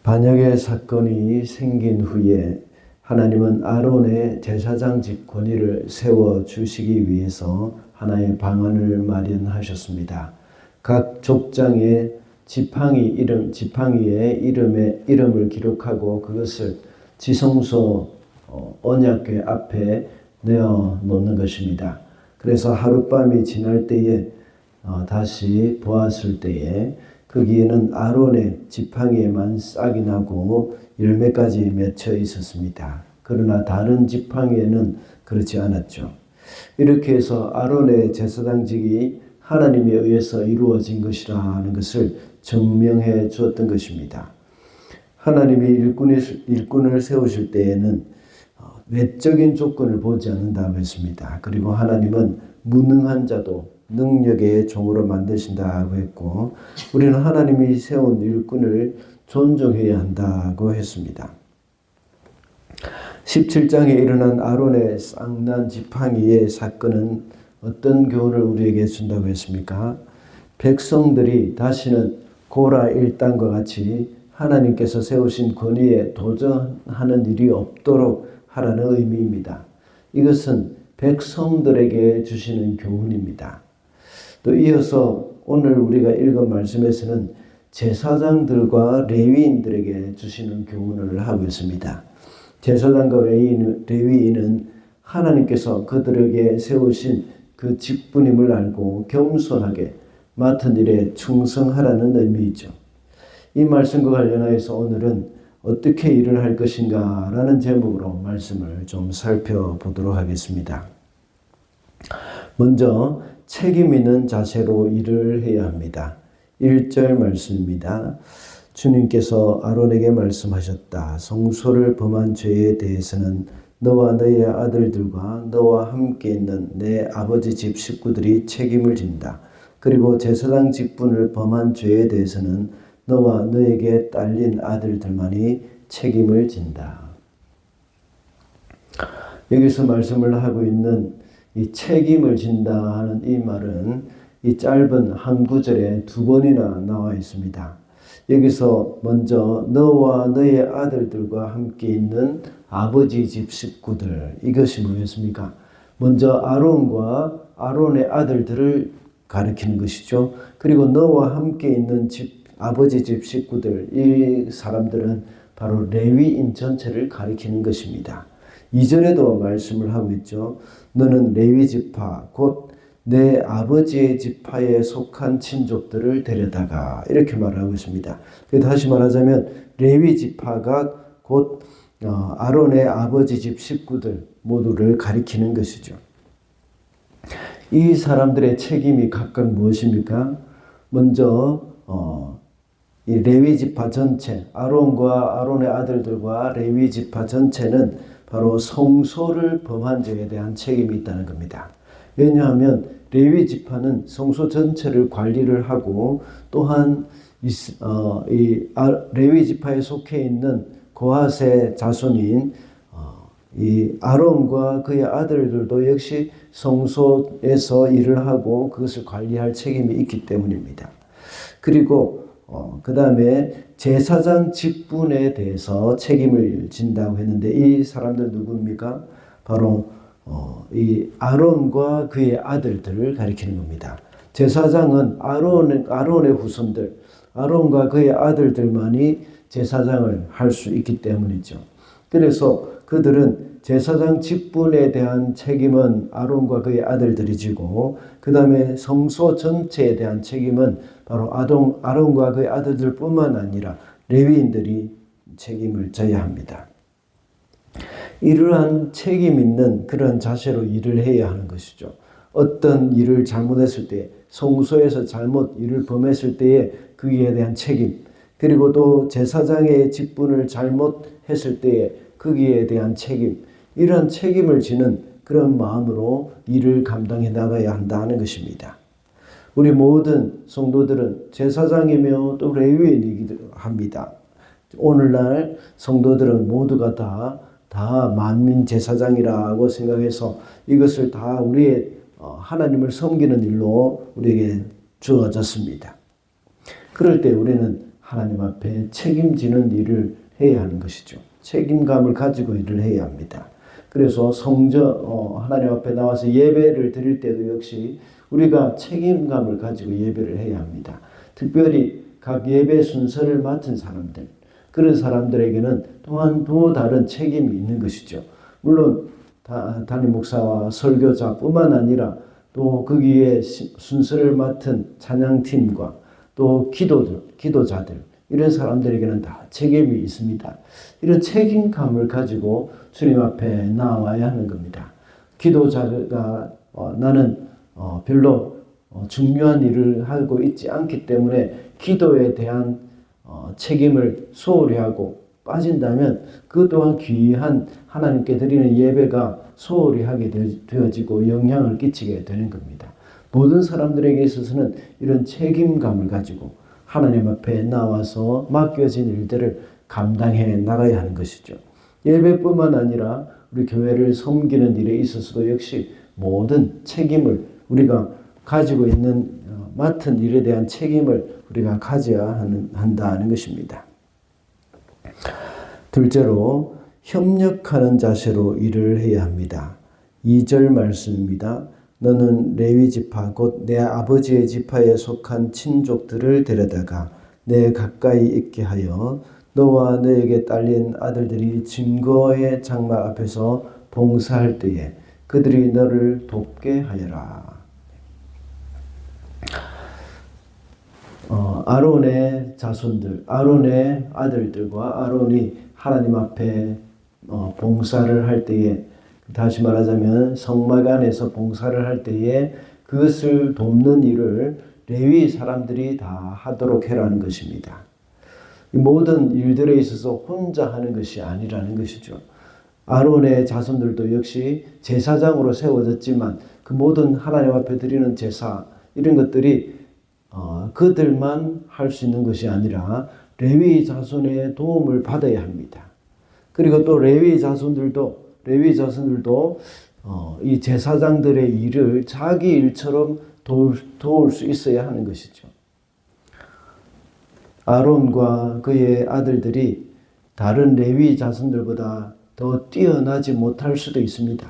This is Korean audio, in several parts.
반역의 사건이 생긴 후에 하나님은 아론의 제사장직 권위를 세워주시기 위해서 하나의 방안을 마련하셨습니다. 각 족장의 지팡이의 이름을 기록하고 그것을 지성소 언약궤 앞에 내어 놓는 것입니다. 그래서 하룻밤이 지날 때에 다시 보았을 때에 거기에는 아론의 지팡이에만 싹이 나고 열매까지 맺혀 있었습니다. 그러나 다른 지팡이에는 그렇지 않았죠. 이렇게 해서 아론의 제사장직이 하나님에 의해서 이루어진 것이라는 것을 증명해 주었던 것입니다. 하나님이 일꾼을 세우실 때에는 외적인 조건을 보지 않는다고 했습니다. 그리고 하나님은 무능한 자도 능력의 종으로 만드신다고 했고, 우리는 하나님이 세운 일꾼을 존중해야 한다고 했습니다. 17장에 일어난 아론의 쌍난 지팡이의 사건은 어떤 교훈을 우리에게 준다고 했습니까? 백성들이 다시는 고라 일당과 같이 하나님께서 세우신 권위에 도전하는 일이 없도록 하라는 의미입니다. 이것은 백성들에게 주시는 교훈입니다. 또 이어서 오늘 우리가 읽은 말씀에서는 제사장들과 레위인들에게 주시는 교훈을 하고 있습니다. 제사장과 레위인은 하나님께서 그들에게 세우신 그 직분임을 알고 겸손하게 맡은 일에 충성하라는 의미이죠. 이 말씀과 관련하여서 오늘은 어떻게 일을 할 것인가 라는 제목으로 말씀을 좀 살펴보도록 하겠습니다. 먼저 책임 있는 자세로 일을 해야 합니다. 1절 말씀입니다. 주님께서 아론에게 말씀하셨다. 성소를 범한 죄에 대해서는 너와 너의 아들들과 너와 함께 있는 내 아버지 집 식구들이 책임을 진다. 그리고 제사장 직분을 범한 죄에 대해서는 너와 너에게 딸린 아들들만이 책임을 진다. 여기서 말씀을 하고 있는 이 책임을 진다 하는 이 말은 이 짧은 한 구절에 두 번이나 나와 있습니다. 여기서 먼저 너와 너의 아들들과 함께 있는 아버지 집 식구들, 이것이 뭐였습니까? 먼저 아론과 아론의 아들들을 가리키는 것이죠. 그리고 너와 함께 있는 아버지 집 식구들, 이 사람들은 바로 레위인 전체를 가리키는 것입니다. 2절에도 말씀을 하고 있죠. 너는 레위 지파 곧 내 아버지의 지파에 속한 친족들을 데려다가, 이렇게 말하고 있습니다. 다시 말하자면 레위 지파가 곧 아론의 아버지 집 식구들 모두를 가리키는 것이죠. 이 사람들의 책임이 각각 무엇입니까? 먼저 이 레위 지파 전체, 아론과 아론의 아들들과 레위 지파 전체는 바로 성소를 범한 죄에 대한 책임이 있다는 겁니다. 왜냐하면 레위 지파는 성소 전체를 관리를 하고, 또한 레위 지파에 속해 있는 고핫의 자손인 이 아론과 그의 아들들도 역시 성소에서 일을 하고 그것을 관리할 책임이 있기 때문입니다. 그리고 그 다음에 제사장 직분에 대해서 책임을 진다고 했는데, 이 사람들 누구입니까? 바로 이 아론과 그의 아들들을 가리키는 겁니다. 제사장은 아론의 후손들, 아론과 그의 아들들만이 제사장을 할 수 있기 때문이죠. 그래서 그들은 제사장 직분에 대한 책임은 아론과 그의 아들들이 지고, 그 다음에 성소 전체에 대한 책임은 바로 아론과 그의 아들들뿐만 아니라 레위인들이 책임을 져야 합니다. 이러한 책임 있는 그런 자세로 일을 해야 하는 것이죠. 어떤 일을 잘못했을 때, 성소에서 잘못 일을 범했을 때에 그에 대한 책임, 그리고 또 제사장의 직분을 잘못했을 때에 거기에 대한 책임, 이러한 책임을 지는 그런 마음으로 일을 감당해 나가야 한다는 것입니다. 우리 모든 성도들은 제사장이며 또 레위인이기도 합니다. 오늘날 성도들은 모두가 다 만민 제사장이라고 생각해서 이것을 다 우리의 하나님을 섬기는 일로 우리에게 주어졌습니다. 그럴 때 우리는 하나님 앞에 책임지는 일을 해야 하는 것이죠. 책임감을 가지고 일을 해야 합니다. 그래서 하나님 앞에 나와서 예배를 드릴 때도 역시 우리가 책임감을 가지고 예배를 해야 합니다. 특별히 각 예배 순서를 맡은 사람들, 그런 사람들에게는 또한 또 다른 책임이 있는 것이죠. 물론 담임 목사와 설교자뿐만 아니라 또 거기에 순서를 맡은 찬양팀과 또 기도자들, 이런 사람들에게는 다 책임이 있습니다. 이런 책임감을 가지고 주님 앞에 나와야 하는 겁니다. 기도자가 나는 별로 중요한 일을 하고 있지 않기 때문에 기도에 대한 책임을 소홀히 하고 빠진다면 그 또한 귀한 하나님께 드리는 예배가 소홀히 하게 되어지고 영향을 끼치게 되는 겁니다. 모든 사람들에게 있어서는 이런 책임감을 가지고 하나님 앞에 나와서 맡겨진 일들을 감당해 나가야 하는 것이죠. 예배뿐만 아니라 우리 교회를 섬기는 일에 있어서도 역시 모든 책임을 우리가 가지고 있는 맡은 일에 대한 책임을 우리가 가져야 한다는 것입니다. 둘째로 협력하는 자세로 일을 해야 합니다. 2절 말씀입니다. 너는 레위 지파 곧 내 아버지의 지파에 속한 친족들을 데려다가 내 가까이 있게 하여 너와 너에게 딸린 아들들이 증거의 장막 앞에서 봉사할 때에 그들이 너를 돕게 하여라. 아론의 자손들, 아론의 아들들과 아론이 하나님 앞에 봉사를 할 때에, 다시 말하자면 성막 안에서 봉사를 할 때에 그것을 돕는 일을 레위 사람들이 다 하도록 해라는 것입니다. 이 모든 일들에 있어서 혼자 하는 것이 아니라는 것이죠. 아론의 자손들도 역시 제사장으로 세워졌지만 그 모든 하나님 앞에 드리는 제사, 이런 것들이 그들만 할 수 있는 것이 아니라 레위 자손의 도움을 받아야 합니다. 그리고 또 레위 자손들도 이 제사장들의 일을 자기 일처럼 도울 수 있어야 하는 것이죠. 아론과 그의 아들들이 다른 레위 자손들보다 더 뛰어나지 못할 수도 있습니다.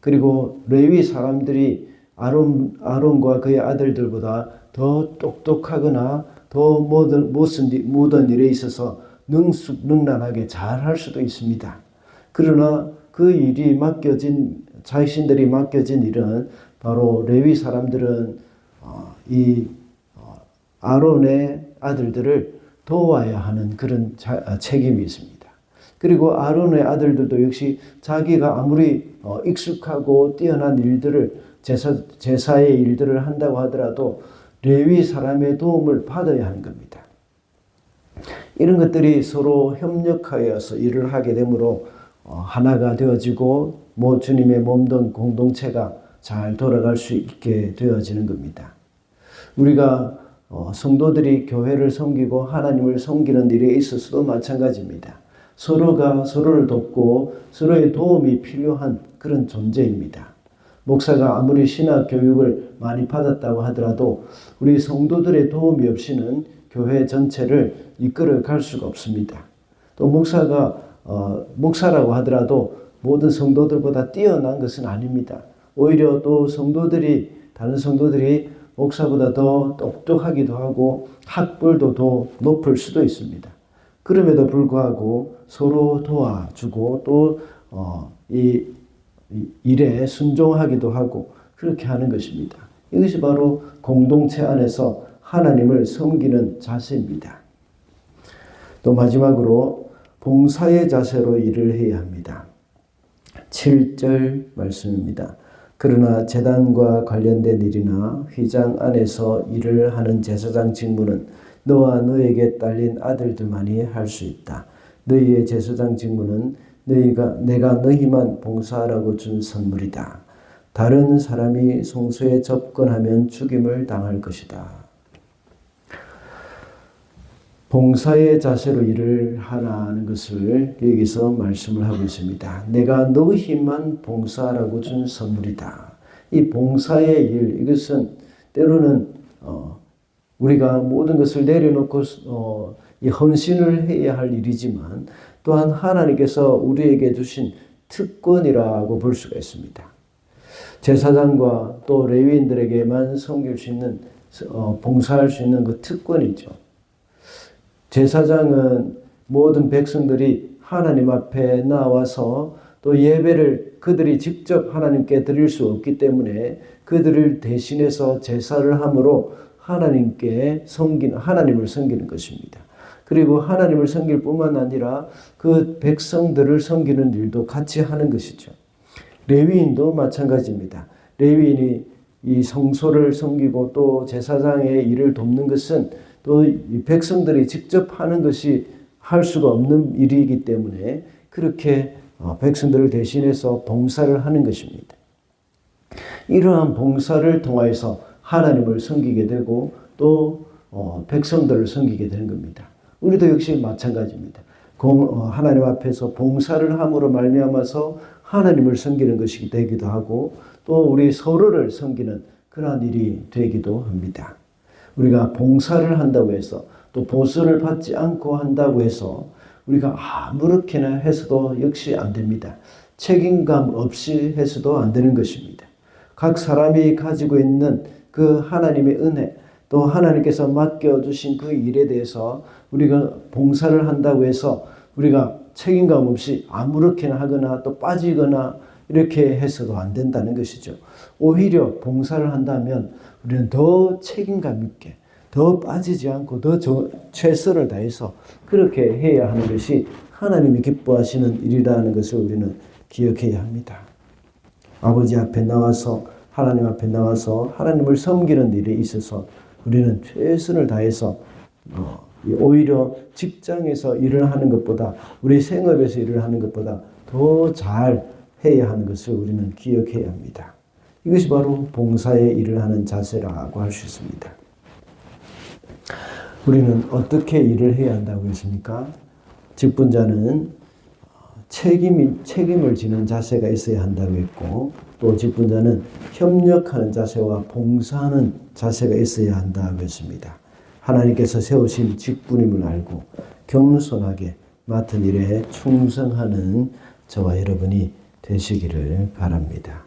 그리고 레위 사람들이 아론과 그의 아들들보다 더 똑똑하거나 더 모든 일에 있어서 능란하게 잘할 수도 있습니다. 그러나 그 일이 자신들이 맡겨진 일은 바로 레위 사람들은 아론의 아들들을 도와야 하는 그런 책임이 있습니다. 그리고 아론의 아들들도 역시 자기가 아무리 익숙하고 뛰어난 일들을 제사의 일들을 한다고 하더라도 레위 사람의 도움을 받아야 하는 겁니다. 이런 것들이 서로 협력하여서 일을 하게 되므로 하나가 되어지고 주님의 몸된 공동체가 잘 돌아갈 수 있게 되어지는 겁니다. 우리가 성도들이 교회를 섬기고 하나님을 섬기는 일에 있어서도 마찬가지입니다. 서로가 서로를 돕고 서로의 도움이 필요한 그런 존재입니다. 목사가 아무리 신학 교육을 많이 받았다고 하더라도 우리 성도들의 도움이 없이는 교회 전체를 이끌어 갈 수가 없습니다. 또 목사라고 하더라도 모든 성도들보다 뛰어난 것은 아닙니다. 오히려 또 다른 성도들이 목사보다 더 똑똑하기도 하고 학벌도 더 높을 수도 있습니다. 그럼에도 불구하고 서로 도와주고 또 이 일에 순종하기도 하고 그렇게 하는 것입니다. 이것이 바로 공동체 안에서 하나님을 섬기는 자세입니다. 또 마지막으로 봉사의 자세로 일을 해야 합니다. 7절 말씀입니다. 그러나 제단과 관련된 일이나 휘장 안에서 일을 하는 제사장 직무는 너와 너에게 딸린 아들들만이 할 수 있다. 너희의 제사장 직무는 내가 너희만 봉사하라고 준 선물이다. 다른 사람이 성소에 접근하면 죽임을 당할 것이다. 봉사의 자세로 일을 하라는 것을 여기서 말씀을 하고 있습니다. 내가 너희만 봉사하라고 준 선물이다. 이 봉사의 일, 이것은 때로는 우리가 모든 것을 내려놓고 이 헌신을 해야 할 일이지만 또한 하나님께서 우리에게 주신 특권이라고 볼 수가 있습니다. 제사장과 또 레위인들에게만 섬길 수 있는 봉사할 수 있는 그 특권이죠. 제사장은 모든 백성들이 하나님 앞에 나와서 또 예배를 그들이 직접 하나님께 드릴 수 없기 때문에 그들을 대신해서 제사를 함으로 하나님을 섬기는 것입니다. 그리고 하나님을 섬길 뿐만 아니라 그 백성들을 섬기는 일도 같이 하는 것이죠. 레위인도 마찬가지입니다. 레위인이 이 성소를 섬기고 또 제사장의 일을 돕는 것은 또 이 백성들이 직접 하는 것이 할 수가 없는 일이기 때문에 그렇게 백성들을 대신해서 봉사를 하는 것입니다. 이러한 봉사를 통하여서 하나님을 섬기게 되고 또 백성들을 섬기게 되는 겁니다. 우리도 역시 마찬가지입니다. 하나님 앞에서 봉사를 함으로 말미암아서 하나님을 섬기는 것이 되기도 하고 또 우리 서로를 섬기는 그러한 일이 되기도 합니다. 우리가 봉사를 한다고 해서 또 보수를 받지 않고 한다고 해서 우리가 아무렇게나 해서도 역시 안 됩니다. 책임감 없이 해서도 안 되는 것입니다. 각 사람이 가지고 있는 그 하나님의 은혜 또 하나님께서 맡겨주신 그 일에 대해서 우리가 봉사를 한다고 해서 우리가 책임감 없이 아무렇게나 하거나 또 빠지거나 이렇게 해서도 안 된다는 것이죠. 오히려 봉사를 한다면 우리는 더 책임감 있게 더 빠지지 않고 더 최선을 다해서 그렇게 해야 하는 것이 하나님이 기뻐하시는 일이라는 것을 우리는 기억해야 합니다. 아버지 앞에 나와서 하나님 앞에 나와서 하나님을 섬기는 일에 있어서 우리는 최선을 다해서 오히려 직장에서 일을 하는 것보다 우리 생업에서 일을 하는 것보다 더 잘 해야 하는 것을 우리는 기억해야 합니다. 이것이 바로 봉사의 일을 하는 자세라고 할 수 있습니다. 우리는 어떻게 일을 해야 한다고 했습니까? 직분자는 책임을 지는 자세가 있어야 한다고 했고 또 직분자는 협력하는 자세와 봉사하는 자세가 있어야 한다고 했습니다. 하나님께서 세우신 직분임을 알고 겸손하게 맡은 일에 충성하는 저와 여러분이 되시기를 바랍니다.